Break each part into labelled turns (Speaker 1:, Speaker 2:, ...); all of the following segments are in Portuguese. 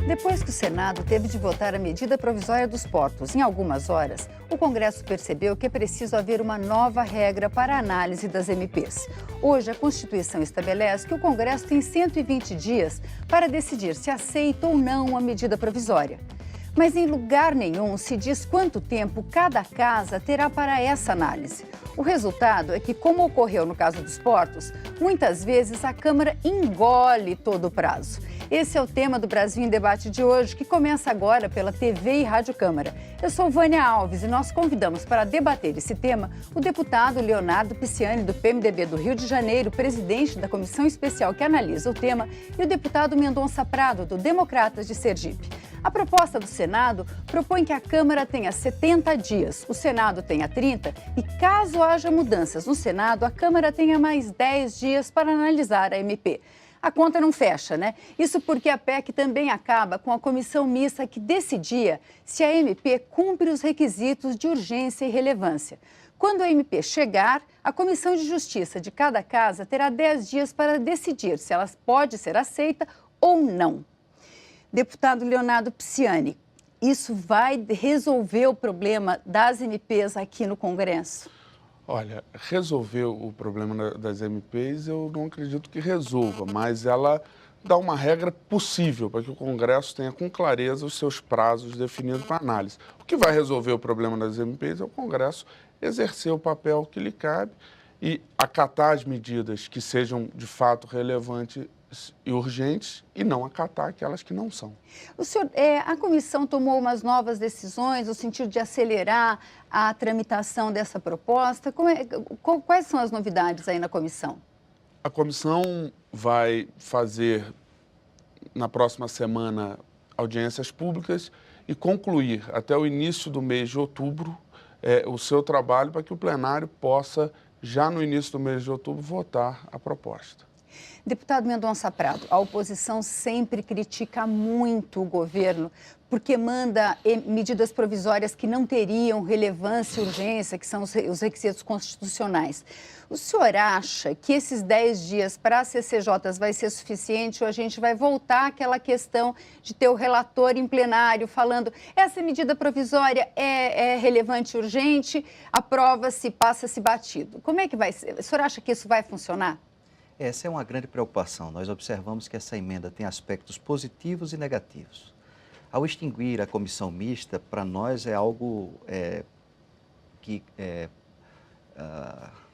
Speaker 1: Depois que o Senado teve de votar a medida provisória dos portos em algumas horas, o Congresso percebeu que é preciso haver uma nova regra para a análise das MPs. Hoje, a Constituição estabelece que o Congresso tem 120 dias para decidir se aceita ou não a medida provisória. Mas em lugar nenhum se diz quanto tempo cada casa terá para essa análise. O resultado é que, como ocorreu no caso dos portos, muitas vezes a Câmara engole todo o prazo. Esse é o tema do Brasil em Debate de hoje, que começa agora pela TV e Rádio Câmara. Eu sou Vânia Alves e nós convidamos para debater esse tema o deputado Leonardo Pisciani, do PMDB do Rio de Janeiro, presidente da comissão especial que analisa o tema, e o deputado Mendonça Prado, do Democratas de Sergipe. A proposta do Senado propõe que a Câmara tenha 70 dias, o Senado tenha 30 e, caso haja mudanças no Senado, a Câmara tenha mais 10 dias para analisar a MP. A conta não fecha, né? Isso porque a PEC também acaba com a comissão mista que decidia se a MP cumpre os requisitos de urgência e relevância. Quando a MP chegar, a Comissão de Justiça de cada casa terá 10 dias para decidir se ela pode ser aceita ou não. Deputado Leonardo Pisciani, isso vai resolver o problema das MPs aqui no Congresso?
Speaker 2: Olha, resolver o problema das MPs eu não acredito que resolva, mas ela dá uma regra possível para que o Congresso tenha com clareza os seus prazos definidos para análise. O que vai resolver o problema das MPs é o Congresso exercer o papel que lhe cabe e acatar as medidas que sejam de fato relevantes e urgentes e não acatar aquelas que não são.
Speaker 1: O senhor, a comissão tomou umas novas decisões no sentido de acelerar a tramitação dessa proposta. Quais são as novidades aí na comissão?
Speaker 2: A comissão vai fazer na próxima semana audiências públicas e concluir até o início do mês de outubro o seu trabalho para que o plenário possa, já no início do mês de outubro, votar a proposta.
Speaker 1: Deputado Mendonça Prado, a oposição sempre critica muito o governo porque manda medidas provisórias que não teriam relevância e urgência, que são os requisitos constitucionais. O senhor acha que esses 10 dias para as CCJs vai ser suficiente ou a gente vai voltar àquela questão de ter o relator em plenário falando essa medida provisória é relevante e urgente, aprova-se, passa-se batido? Como é que vai ser? O senhor acha que isso vai funcionar?
Speaker 3: Essa é uma grande preocupação. Nós observamos que essa emenda tem aspectos positivos e negativos. Ao extinguir a comissão mista, para nós é algo que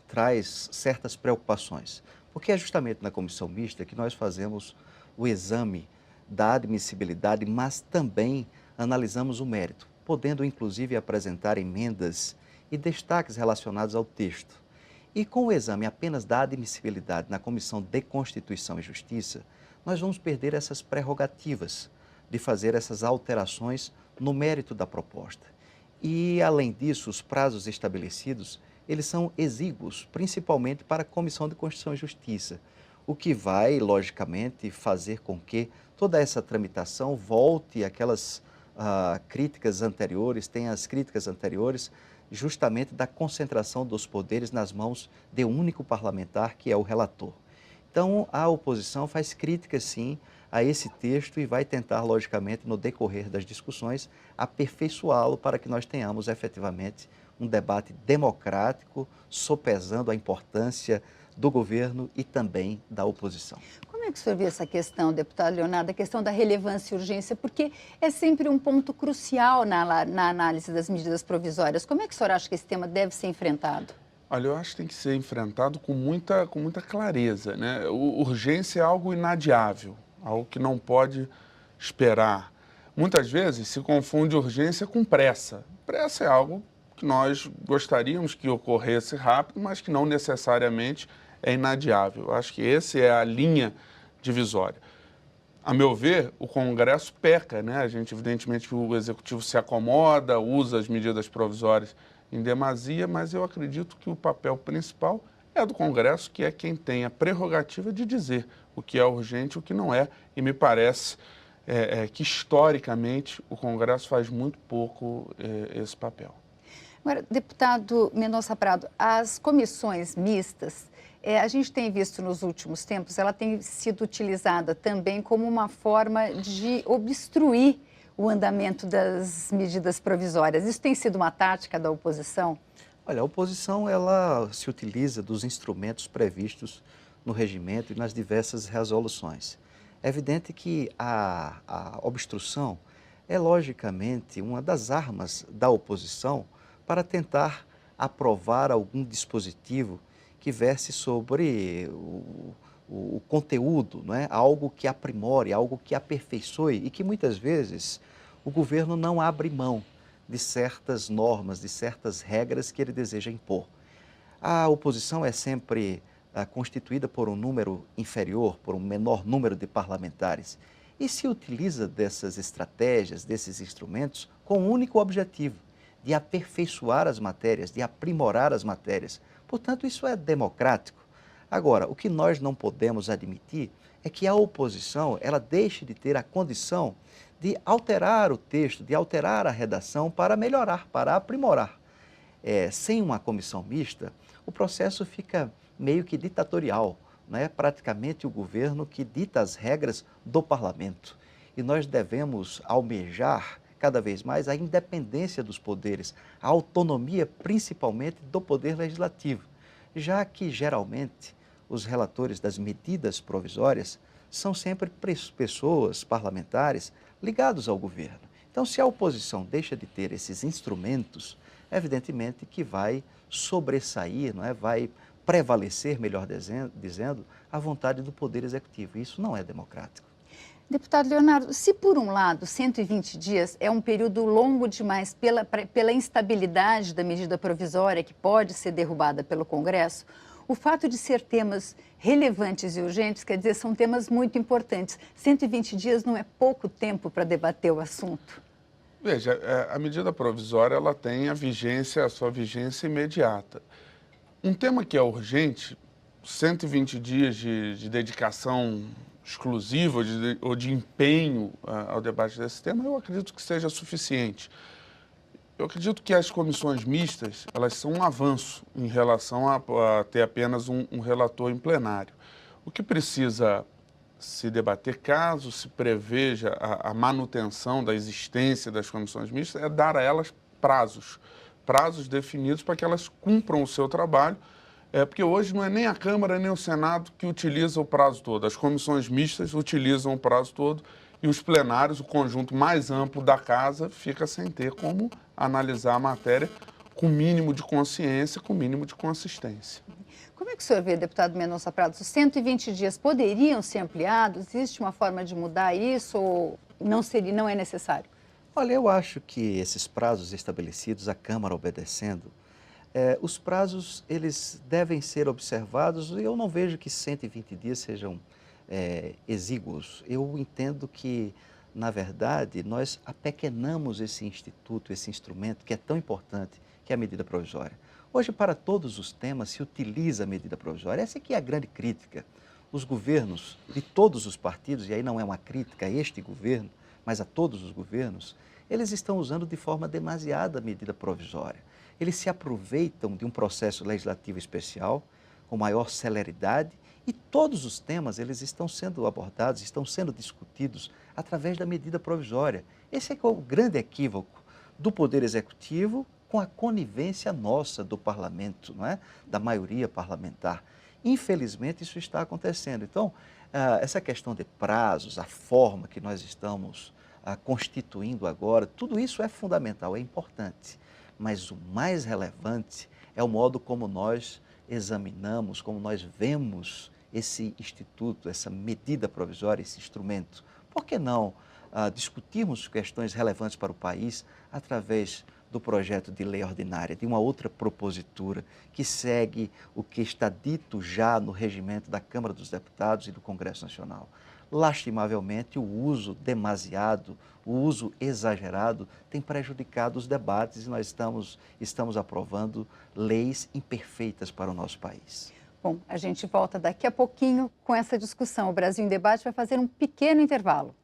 Speaker 3: traz certas preocupações, porque é justamente na comissão mista que nós fazemos o exame da admissibilidade, mas também analisamos o mérito, podendo inclusive apresentar emendas e destaques relacionados ao texto. E com o exame apenas da admissibilidade na Comissão de Constituição e Justiça, nós vamos perder essas prerrogativas de fazer essas alterações no mérito da proposta. E, além disso, os prazos estabelecidos, eles são exíguos, principalmente para a Comissão de Constituição e Justiça, o que vai, logicamente, fazer com que toda essa tramitação volte àquelas críticas anteriores, tenha as críticas anteriores, justamente da concentração dos poderes nas mãos de um único parlamentar, que é o relator. Então, a oposição faz críticas, sim, a esse texto e vai tentar, logicamente, no decorrer das discussões, aperfeiçoá-lo para que nós tenhamos, efetivamente, um debate democrático, sopesando a importância do governo e também da oposição.
Speaker 1: Como é que o senhor vê essa questão, deputado Leonardo, a questão da relevância e urgência? Porque é sempre um ponto crucial na análise das medidas provisórias. Como é que o senhor acha que esse tema deve ser enfrentado?
Speaker 2: Olha, eu acho que tem que ser enfrentado com muita clareza, né? Urgência é algo inadiável, algo que não pode esperar. Muitas vezes se confunde urgência com pressa. Pressa é algo que nós gostaríamos que ocorresse rápido, mas que não necessariamente é inadiável. Eu acho que essa é a linha divisória. A meu ver, o Congresso peca, né? A gente, evidentemente, o Executivo se acomoda, usa as medidas provisórias em demasia, mas eu acredito que o papel principal é do Congresso, que é quem tem a prerrogativa de dizer o que é urgente e o que não é, e me parece que historicamente o Congresso faz muito pouco esse papel.
Speaker 1: Agora, deputado Mendonça Prado, as comissões mistas, a gente tem visto nos últimos tempos, ela tem sido utilizada também como uma forma de obstruir o andamento das medidas provisórias. Isso tem sido uma tática da oposição?
Speaker 3: Olha, a oposição ela se utiliza dos instrumentos previstos no regimento e nas diversas resoluções. É evidente que a obstrução é, logicamente, uma das armas da oposição para tentar aprovar algum dispositivo que verse sobre o conteúdo, não é? Algo que aprimore, algo que aperfeiçoe e que muitas vezes o governo não abre mão de certas normas, de certas regras que ele deseja impor. A oposição é sempre constituída por um número inferior, por um menor número de parlamentares e se utiliza dessas estratégias, desses instrumentos com o único objetivo de aperfeiçoar as matérias, de aprimorar as matérias. Portanto, isso é democrático. Agora, o que nós não podemos admitir é que a oposição ela deixe de ter a condição de alterar o texto, de alterar a redação para melhorar, para aprimorar. Sem uma comissão mista, o processo fica meio que ditatorial, não é praticamente o governo que dita as regras do parlamento. E nós devemos almejar cada vez mais a independência dos poderes, a autonomia principalmente do poder legislativo, já que geralmente os relatores das medidas provisórias são sempre pessoas parlamentares ligados ao governo. Então, se a oposição deixa de ter esses instrumentos, evidentemente que vai sobressair, não é? Vai prevalecer, melhor dizendo, a vontade do Poder Executivo. Isso não é democrático.
Speaker 1: Deputado Leonardo, se por um lado 120 dias é um período longo demais pela instabilidade da medida provisória que pode ser derrubada pelo Congresso, o fato de ser temas relevantes e urgentes, quer dizer, são temas muito importantes. 120 dias não é pouco tempo para debater o assunto.
Speaker 2: Veja, a medida provisória ela tem a sua vigência imediata. Um tema que é urgente, 120 dias de dedicação exclusiva ou de empenho ao debate desse tema, eu acredito que seja suficiente. Eu acredito que as comissões mistas, elas são um avanço em relação a ter apenas um relator em plenário. O que precisa se debater, caso se preveja a manutenção da existência das comissões mistas, é dar a elas prazos definidos para que elas cumpram o seu trabalho, porque hoje não é nem a Câmara nem o Senado que utiliza o prazo todo. As comissões mistas utilizam o prazo todo e os plenários, o conjunto mais amplo da casa, fica sem ter como analisar a matéria com mínimo de consciência, com mínimo de consistência.
Speaker 1: Como é que o senhor vê, deputado Mendonça Prado, os 120 dias poderiam ser ampliados? Existe uma forma de mudar isso ou não é necessário?
Speaker 3: Olha, eu acho que esses prazos estabelecidos, a Câmara obedecendo, os prazos eles devem ser observados e eu não vejo que 120 dias sejam exíguos. Eu entendo que, na verdade, nós apequenamos esse instituto, esse instrumento que é tão importante, que é a medida provisória. Hoje, para todos os temas, se utiliza a medida provisória. Essa aqui é a grande crítica. Os governos de todos os partidos, e aí não é uma crítica a este governo, mas a todos os governos, eles estão usando de forma demasiada a medida provisória. Eles se aproveitam de um processo legislativo especial, com maior celeridade, e todos os temas eles estão sendo abordados, estão sendo discutidos através da medida provisória. Esse é o grande equívoco do Poder Executivo com a conivência nossa do Parlamento, não é? Da maioria parlamentar. Infelizmente, isso está acontecendo. Então, essa questão de prazos, a forma que nós estamos constituindo agora, tudo isso é fundamental, é importante. Mas o mais relevante é o modo como nós examinamos, como nós vemos esse instituto, essa medida provisória, esse instrumento. Por que não discutirmos questões relevantes para o país através do projeto de lei ordinária, de uma outra propositura que segue o que está dito já no regimento da Câmara dos Deputados e do Congresso Nacional? Lastimavelmente, o uso demasiado, o uso exagerado tem prejudicado os debates e nós estamos aprovando leis imperfeitas para o nosso país.
Speaker 1: Bom, a gente volta daqui a pouquinho com essa discussão. O Brasil em Debate vai fazer um pequeno intervalo.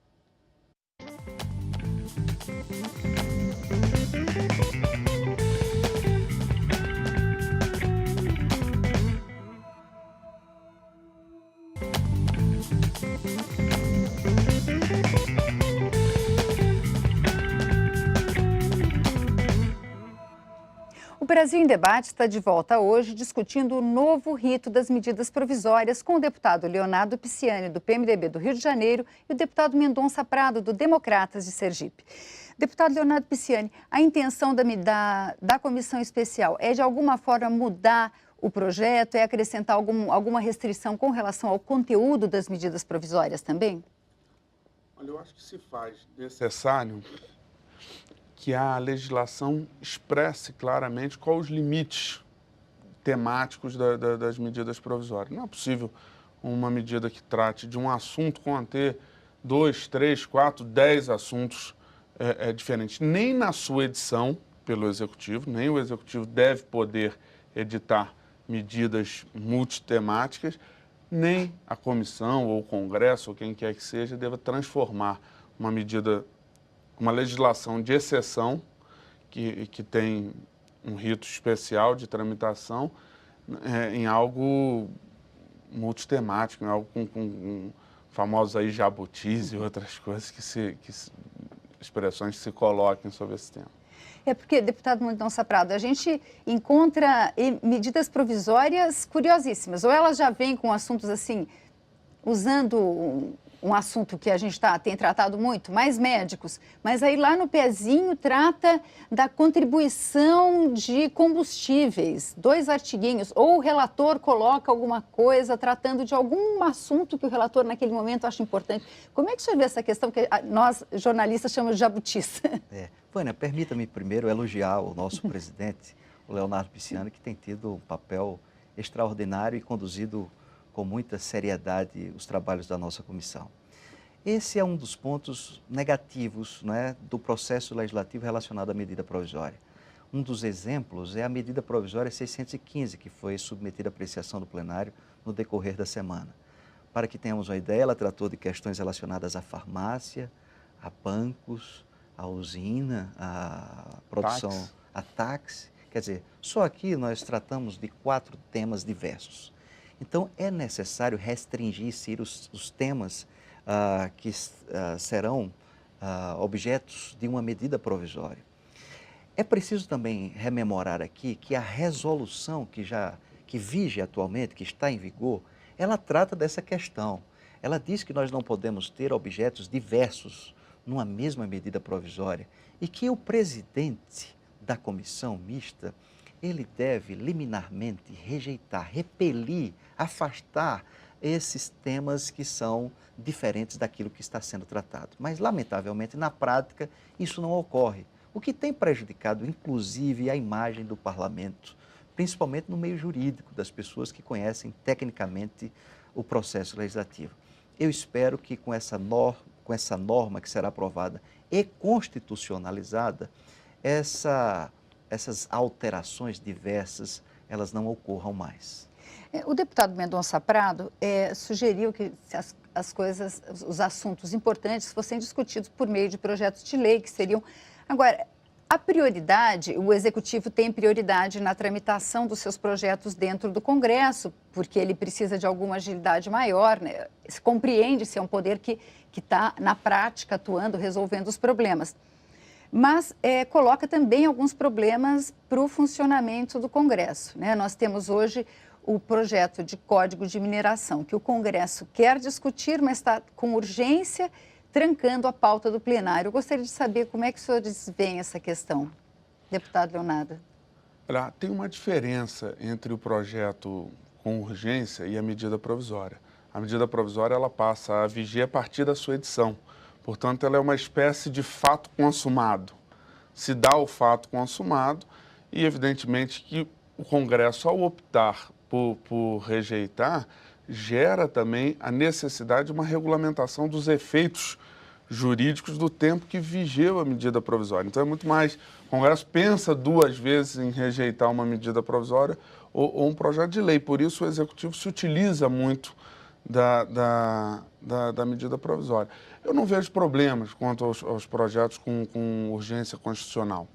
Speaker 1: Brasil em Debate está de volta hoje discutindo o novo rito das medidas provisórias com o deputado Leonardo Pisciani, do PMDB do Rio de Janeiro, e o deputado Mendonça Prado, do Democratas de Sergipe. Deputado Leonardo Pisciani, a intenção da comissão especial é de alguma forma mudar o projeto, é acrescentar alguma restrição com relação ao conteúdo das medidas provisórias também?
Speaker 2: Olha, eu acho que se faz necessário que a legislação expresse claramente quais os limites temáticos das medidas provisórias. Não é possível uma medida que trate de um assunto conter 2, 3, 4, 10 assuntos diferentes. Nem na sua edição pelo Executivo, nem o Executivo deve poder editar medidas multitemáticas, nem a comissão ou o Congresso ou quem quer que seja deva transformar uma legislação de exceção, que tem um rito especial de tramitação, em algo multitemático, em algo com famosos aí jabutis e outras coisas expressões que se coloquem sobre esse tema.
Speaker 1: É porque, deputado Mendonça Prado, a gente encontra medidas provisórias curiosíssimas. Ou elas já vêm com assuntos assim, usando um assunto que a gente tem tratado muito, mais médicos, mas aí lá no pezinho trata da contribuição de combustíveis, 2 artiguinhos, ou o relator coloca alguma coisa tratando de algum assunto que o relator naquele momento acha importante. Como é que o senhor vê essa questão que nós, jornalistas, chamamos de jabutis?
Speaker 3: Vânia, permita-me primeiro elogiar o nosso presidente, o Leonardo Pisciani, que tem tido um papel extraordinário e conduzido com muita seriedade os trabalhos da nossa comissão. Esse é um dos pontos negativos, do processo legislativo relacionado à medida provisória. Um dos exemplos é a medida provisória 615, que foi submetida à apreciação do plenário no decorrer da semana. Para que tenhamos uma ideia, ela tratou de questões relacionadas à farmácia, a bancos, a usina, a produção, a táxi. Quer dizer, só aqui nós tratamos de 4 temas diversos. Então, é necessário restringir os temas que serão objetos de uma medida provisória. É preciso também rememorar aqui que a resolução que vige atualmente, que está em vigor, ela trata dessa questão. Ela diz que nós não podemos ter objetos diversos numa mesma medida provisória e que o presidente da comissão mista, ele deve liminarmente rejeitar, repelir, afastar esses temas que são diferentes daquilo que está sendo tratado. Mas, lamentavelmente, na prática, isso não ocorre, o que tem prejudicado, inclusive, a imagem do parlamento, principalmente no meio jurídico, das pessoas que conhecem tecnicamente o processo legislativo. Eu espero que com essa norma que será aprovada e constitucionalizada, essas alterações diversas, elas não ocorram mais.
Speaker 1: O deputado Mendonça Prado sugeriu que os assuntos importantes fossem discutidos por meio de projetos de lei, que seriam... Agora, a prioridade, o Executivo tem prioridade na tramitação dos seus projetos dentro do Congresso, porque ele precisa de alguma agilidade maior, Se compreende-se, é um poder que está, na prática, atuando, resolvendo os problemas. Mas coloca também alguns problemas para o funcionamento do Congresso, Nós temos hoje o projeto de Código de Mineração, que o Congresso quer discutir, mas está com urgência, trancando a pauta do plenário. Eu gostaria de saber como é que os senhores veem essa questão, deputado Leonardo.
Speaker 2: Olha, tem uma diferença entre o projeto com urgência e a medida provisória. A medida provisória ela passa a viger a partir da sua edição. Portanto, ela é uma espécie de fato consumado. Se dá o fato consumado e, evidentemente, que o Congresso, ao optar por rejeitar, gera também a necessidade de uma regulamentação dos efeitos jurídicos do tempo que vigeu a medida provisória. Então, é muito mais... O Congresso pensa 2 vezes em rejeitar uma medida provisória ou um projeto de lei. Por isso, o Executivo se utiliza muito da medida provisória. Eu não vejo problemas quanto aos projetos com urgência constitucional.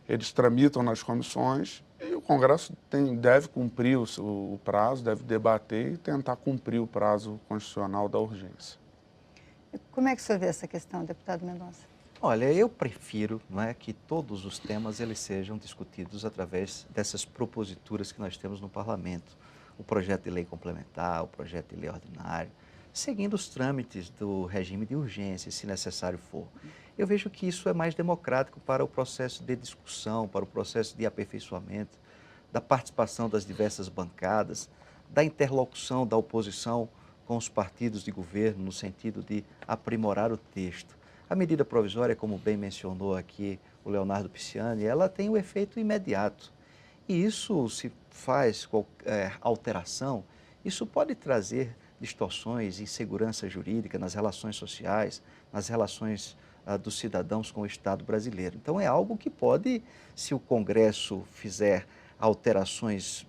Speaker 2: Eles tramitam nas comissões e o Congresso deve cumprir o prazo, deve debater e tentar cumprir o prazo constitucional da urgência.
Speaker 1: Como é que o senhor vê essa questão, deputado Mendonça?
Speaker 3: Olha, eu prefiro, não é, que todos os temas eles sejam discutidos através dessas proposituras que nós temos no Parlamento. O projeto de lei complementar, o projeto de lei ordinário, seguindo os trâmites do regime de urgência, se necessário for. Eu vejo que isso é mais democrático para o processo de discussão, para o processo de aperfeiçoamento, da participação das diversas bancadas, da interlocução da oposição com os partidos de governo, no sentido de aprimorar o texto. A medida provisória, como bem mencionou aqui o Leonardo Pisciani, ela tem o efeito imediato. E isso, se faz qualquer alteração, isso pode trazer distorções, insegurança jurídica nas relações sociais, nas relações dos cidadãos com o Estado brasileiro. Então, é algo que pode, se o Congresso fizer alterações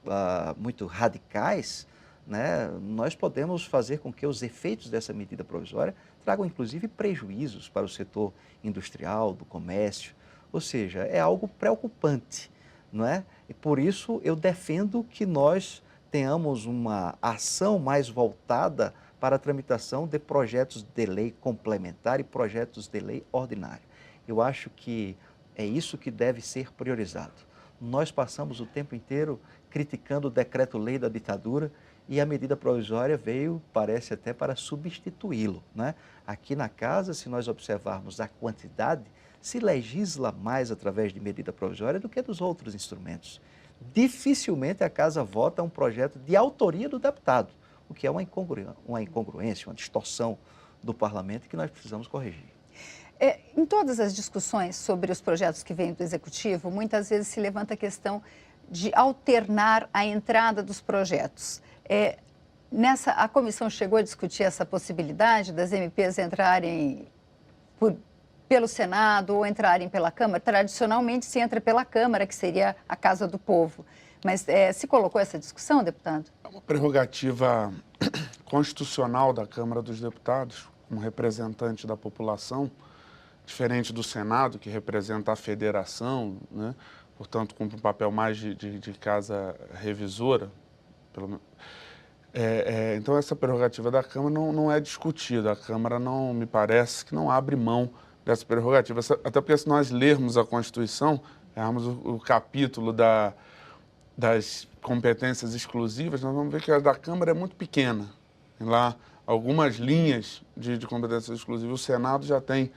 Speaker 3: muito radicais, né, nós podemos fazer com que os efeitos dessa medida provisória tragam, inclusive, prejuízos para o setor industrial, do comércio. Ou seja, é algo preocupante, não é? E por isso eu defendo que nós tenhamos uma ação mais voltada para a tramitação de projetos de lei complementar e projetos de lei ordinária. Eu acho que é isso que deve ser priorizado. Nós passamos o tempo inteiro criticando o decreto-lei da ditadura e a medida provisória veio, parece até, para substituí-lo, né? Aqui na casa, se nós observarmos a quantidade, se legisla mais através de medida provisória do que dos outros instrumentos. Dificilmente a casa vota um projeto de autoria do deputado, o que é uma incongruência, uma distorção do parlamento que nós precisamos corrigir.
Speaker 1: Em todas as discussões sobre os projetos que vêm do Executivo, muitas vezes se levanta a questão de alternar a entrada dos projetos. A comissão chegou a discutir essa possibilidade das MPs entrarem pelo Senado ou entrarem pela Câmara. Tradicionalmente se entra pela Câmara, que seria a Casa do Povo. Mas se colocou essa discussão, deputado?
Speaker 2: É uma prerrogativa constitucional da Câmara dos Deputados, como representante da população, diferente do Senado, que representa a federação, né? Portanto, cumpre um papel mais de casa revisora. Então, essa prerrogativa da Câmara não é discutida. A Câmara, não me parece, que não abre mão dessa prerrogativa. Até porque, se nós lermos a Constituição, lermos o capítulo das competências exclusivas, nós vamos ver que a da Câmara é muito pequena. Tem lá algumas linhas de competências exclusivas. O Senado já tem,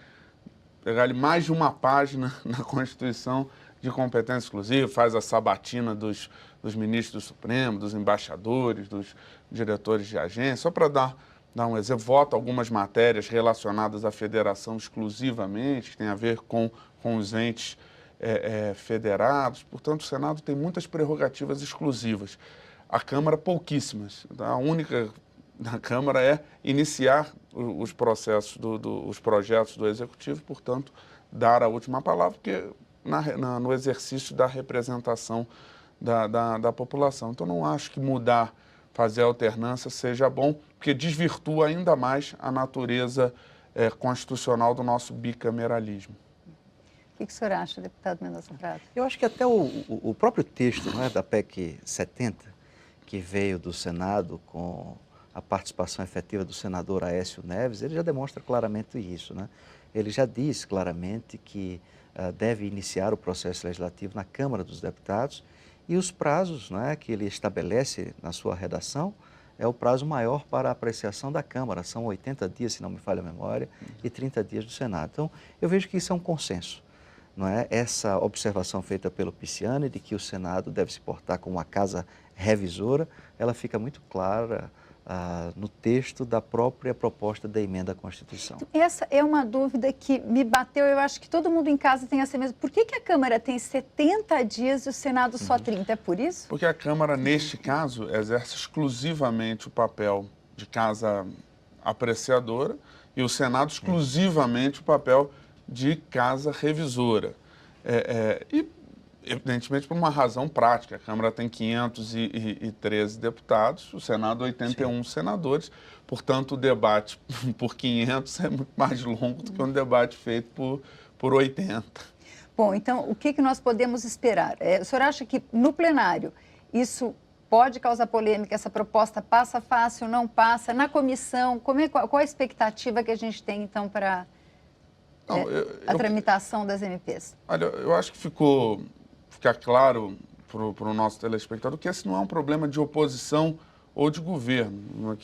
Speaker 2: pegar ali mais de uma página na Constituição de competência exclusiva, faz a sabatina dos ministros do Supremo, dos embaixadores, dos diretores de agência, só para dar um exemplo, vota algumas matérias relacionadas à federação exclusivamente, que tem a ver com os entes federados. Portanto, o Senado tem muitas prerrogativas exclusivas. A Câmara, pouquíssimas. A única da Câmara é iniciar os processos, os projetos do Executivo, portanto, dar a última palavra, porque no exercício da representação da população. Então, não acho que fazer alternância seja bom, porque desvirtua ainda mais a natureza constitucional do nosso bicameralismo.
Speaker 1: O que o senhor acha, deputado Mendonça Prado?
Speaker 3: Eu acho que até o próprio texto, não é, da PEC 70, que veio do Senado com a participação efetiva do senador Aécio Neves, ele já demonstra claramente isso, né? Ele já diz claramente que deve iniciar o processo legislativo na Câmara dos Deputados e os prazos, né, que ele estabelece na sua redação é o prazo maior para a apreciação da Câmara, são 80 dias, se não me falha a memória, e 30 dias do Senado. Então, eu vejo que isso é um consenso, não é? Essa observação feita pelo Pisciani de que o Senado deve se portar como uma casa revisora, ela fica muito clara no texto da própria proposta da emenda à Constituição.
Speaker 1: Essa é uma dúvida que me bateu, eu acho que todo mundo em casa tem essa mesma. Por que a Câmara tem 70 dias e o Senado só 30? É por isso?
Speaker 2: Porque a Câmara, neste caso, exerce exclusivamente o papel de casa apreciadora e o Senado exclusivamente o papel de casa revisora. E, evidentemente, por uma razão prática. A Câmara tem 513 deputados, o Senado 81 senadores. Portanto, o debate por 500 é muito mais longo do que um debate feito por 80.
Speaker 1: Bom, então, o que nós podemos esperar? O senhor acha que, no plenário, isso pode causar polêmica? Essa proposta passa fácil, não passa? Na comissão, qual a expectativa que a gente tem, então, para
Speaker 2: Não,
Speaker 1: a tramitação das MPs?
Speaker 2: Olha, eu acho que fica claro para o nosso telespectador que esse não é um problema de oposição ou de governo.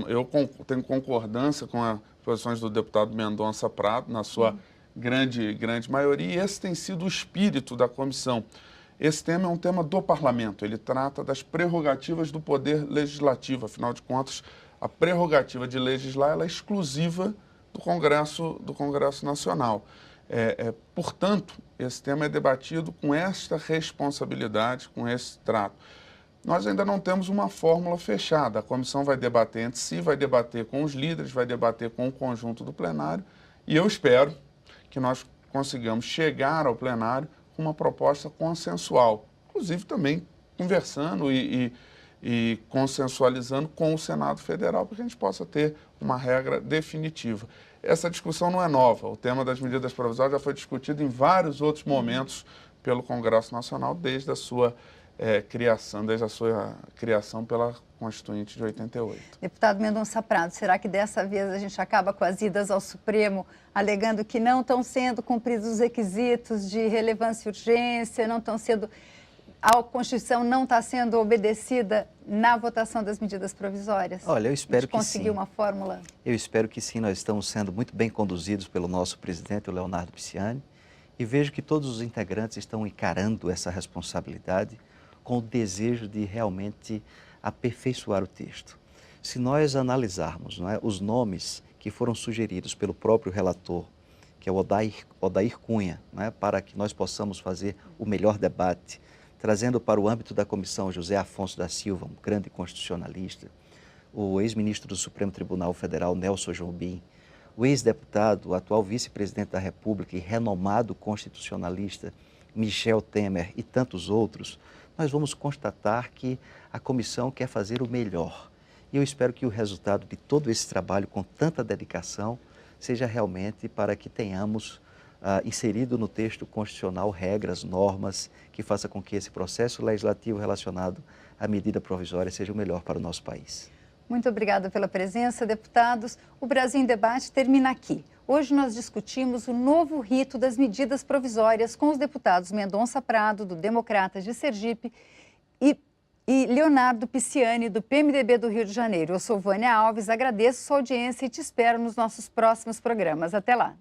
Speaker 2: Eu tenho concordância com as posições do deputado Mendonça Prado, na sua grande maioria, e esse tem sido o espírito da comissão. Esse tema é um tema do parlamento, ele trata das prerrogativas do poder legislativo, afinal de contas, a prerrogativa de legislar ela é exclusiva do Congresso Nacional. Portanto, esse tema é debatido com esta responsabilidade, com esse trato. Nós ainda não temos uma fórmula fechada. A comissão vai debater entre si, vai debater com os líderes, vai debater com o conjunto do plenário, e eu espero que nós consigamos chegar ao plenário com uma proposta consensual, inclusive também conversando e consensualizando com o Senado Federal, para que a gente possa ter uma regra definitiva. Essa discussão não é nova, o tema das medidas provisórias já foi discutido em vários outros momentos pelo Congresso Nacional, desde a sua criação pela Constituinte de 88.
Speaker 1: Deputado Mendonça Prado, será que dessa vez a gente acaba com as idas ao Supremo, alegando que não estão sendo cumpridos os requisitos de relevância e urgência, a Constituição não está sendo obedecida na votação das medidas provisórias?
Speaker 3: Olha, eu espero que sim.
Speaker 1: Conseguir uma fórmula?
Speaker 3: Eu espero que sim, nós estamos sendo muito bem conduzidos pelo nosso presidente, o Leonardo Pisciani, e vejo que todos os integrantes estão encarando essa responsabilidade com o desejo de realmente aperfeiçoar o texto. Se nós analisarmos, não é, os nomes que foram sugeridos pelo próprio relator, que é o Odair Cunha, não é, para que nós possamos fazer o melhor debate, trazendo para o âmbito da comissão José Afonso da Silva, um grande constitucionalista, o ex-ministro do Supremo Tribunal Federal, Nelson Jobim, o ex-deputado, o atual vice-presidente da República e renomado constitucionalista, Michel Temer e tantos outros, nós vamos constatar que a comissão quer fazer o melhor. E eu espero que o resultado de todo esse trabalho, com tanta dedicação, seja realmente para que tenhamos inserido no texto constitucional regras, normas, que faça com que esse processo legislativo relacionado à medida provisória seja o melhor para o nosso país.
Speaker 1: Muito obrigada pela presença, deputados. O Brasil em Debate termina aqui. Hoje nós discutimos o novo rito das medidas provisórias com os deputados Mendonça Prado, do Democratas de Sergipe, e Leonardo Pisciani, do PMDB do Rio de Janeiro. Eu sou Vânia Alves, agradeço sua audiência e te espero nos nossos próximos programas. Até lá.